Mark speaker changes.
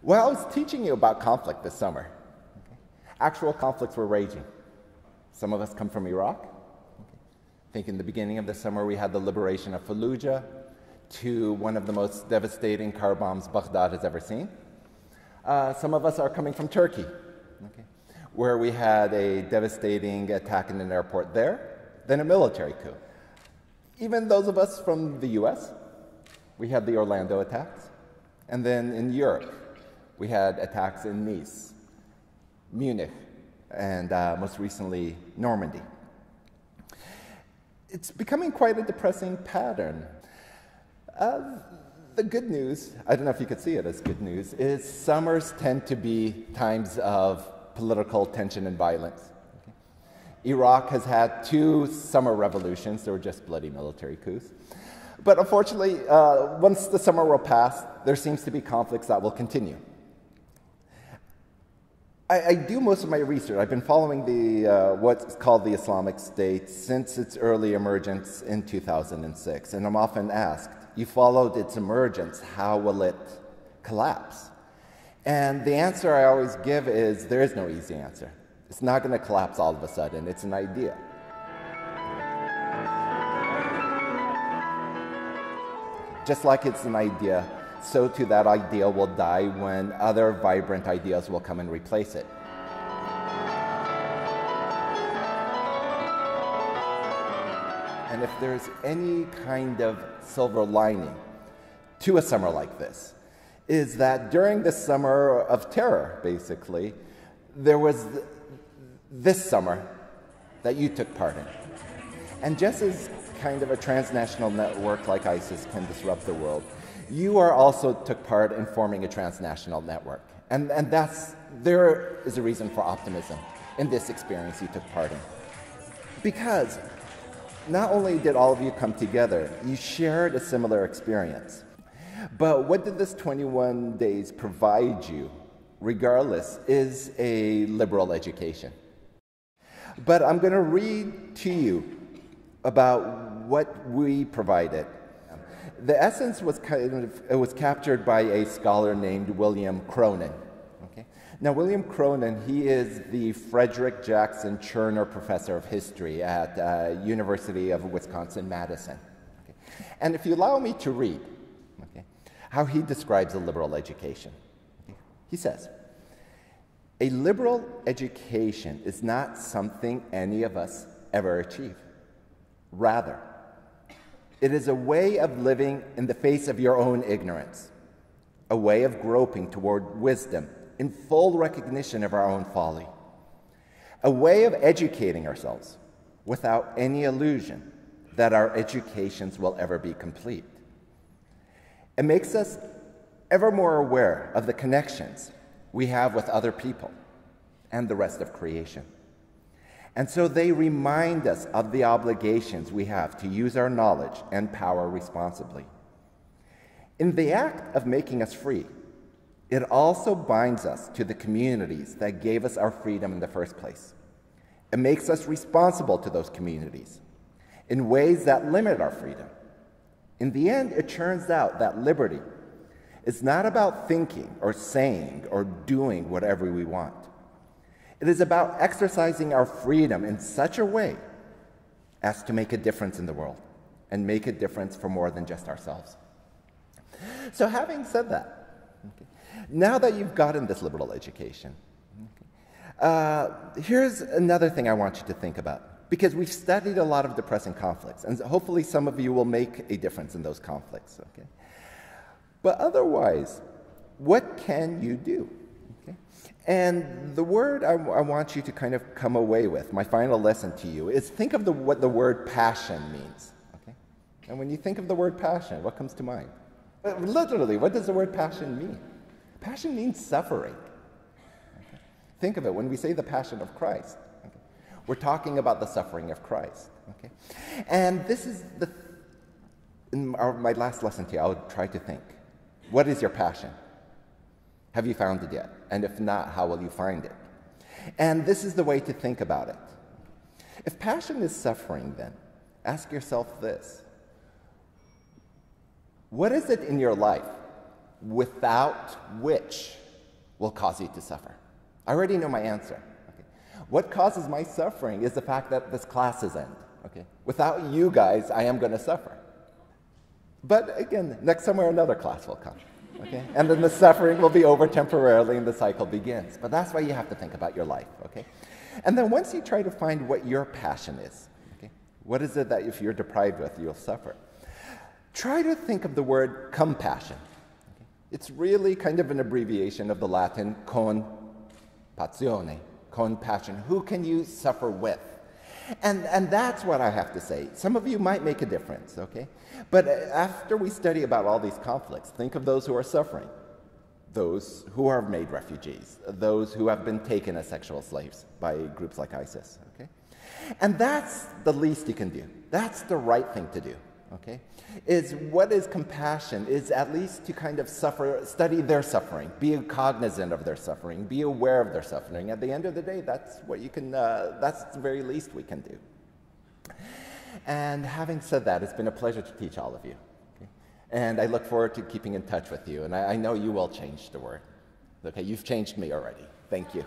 Speaker 1: Well, I was teaching you about conflict this summer. Actual conflicts were raging. Some of us come from Iraq. I think in the beginning of the summer we had the liberation of Fallujah, to one of the most devastating car bombs Baghdad has ever seen. Some of us are coming from Turkey, where we had a devastating attack in an airport there, then a military coup. Even those of us from the US, we had the Orlando attacks. And then in Europe, we had attacks in Nice, Munich, and most recently, Normandy. It's becoming quite a depressing pattern. The good news, I don't know if you could see it as good news, is summers tend to be times of political tension and violence. Iraq has had 2 summer revolutions. They were just bloody military coups. But unfortunately, once the summer will pass, there seems to be conflicts that will continue. I do most of my research. I've been following what's called the Islamic State since its early emergence in 2006. And I'm often asked, you followed its emergence, how will it collapse? And the answer I always give is, there is no easy answer. It's not going to collapse all of a sudden. It's an idea. Just like it's an idea, so too that idea will die when other vibrant ideas will come and replace it. And if there's any kind of silver lining to a summer like this, is that during the summer of terror, basically, there was this summer that you took part in. And just as kind of a transnational network like ISIS can disrupt the world, you also took part in forming a transnational network. And there is a reason for optimism in this experience you took part in. Because not only did all of you come together, you shared a similar experience. But what did this 21 days provide you, regardless, is a liberal education. But I'm going to read to you about what we provided. The essence was was captured by a scholar named William Cronin. Okay? Now, William Cronin, he is the Frederick Jackson Cherner Professor of History at University of Wisconsin-Madison. Okay? And if you allow me to read how he describes a liberal education, he says, "A liberal education is not something any of us ever achieve. Rather, it is a way of living in the face of your own ignorance, a way of groping toward wisdom in full recognition of our own folly, a way of educating ourselves without any illusion that our educations will ever be complete. It makes us ever more aware of the connections we have with other people and the rest of creation. And so they remind us of the obligations we have to use our knowledge and power responsibly. In the act of making us free, it also binds us to the communities that gave us our freedom in the first place. It makes us responsible to those communities in ways that limit our freedom. In the end, it turns out that liberty is not about thinking or saying or doing whatever we want. It is about exercising our freedom in such a way as to make a difference in the world and make a difference for more than just ourselves." So having said that, now that you've gotten this liberal education, here's another thing I want you to think about, because we've studied a lot of depressing conflicts, and hopefully some of you will make a difference in those conflicts. Okay? But otherwise, what can you do? And the word I want you to kind of come away with, my final lesson to you, is think of what the word passion means. Okay? And when you think of the word passion, what comes to mind? Literally, what does the word passion mean? Passion means suffering. Okay? Think of it, when we say the passion of Christ, okay, we're talking about the suffering of Christ. Okay? And this is my last lesson to you. I'll try to think. What is your passion? Have you found it yet? And if not, how will you find it? And this is the way to think about it. If passion is suffering, then ask yourself this: what is it in your life without which will cause you to suffer? I already know my answer. Okay. What causes my suffering is the fact that this class is end. Okay. Without you guys, I am going to suffer. But again, next summer another class will come. Okay? And then the suffering will be over temporarily and the cycle begins. But that's why you have to think about your life. Okay? And then once you try to find what your passion is, okay, what is it that if you're deprived with, you'll suffer? Try to think of the word compassion. Okay? It's really kind of an abbreviation of the Latin con passione, compassion. Who can you suffer with? And that's what I have to say. Some of you might make a difference, okay? But after we study about all these conflicts, think of those who are suffering, those who are made refugees, those who have been taken as sexual slaves by groups like ISIS, okay? And that's the least you can do. That's the right thing to do, okay? Is what is compassion is at least to kind of study their suffering, be cognizant of their suffering, be aware of their suffering. At the end of the day, that's what you can, that's the very least we can do. And having said that, it's been a pleasure to teach all of you. Okay? And I look forward to keeping in touch with you. And I know you will change the word. Okay, you've changed me already. Thank you.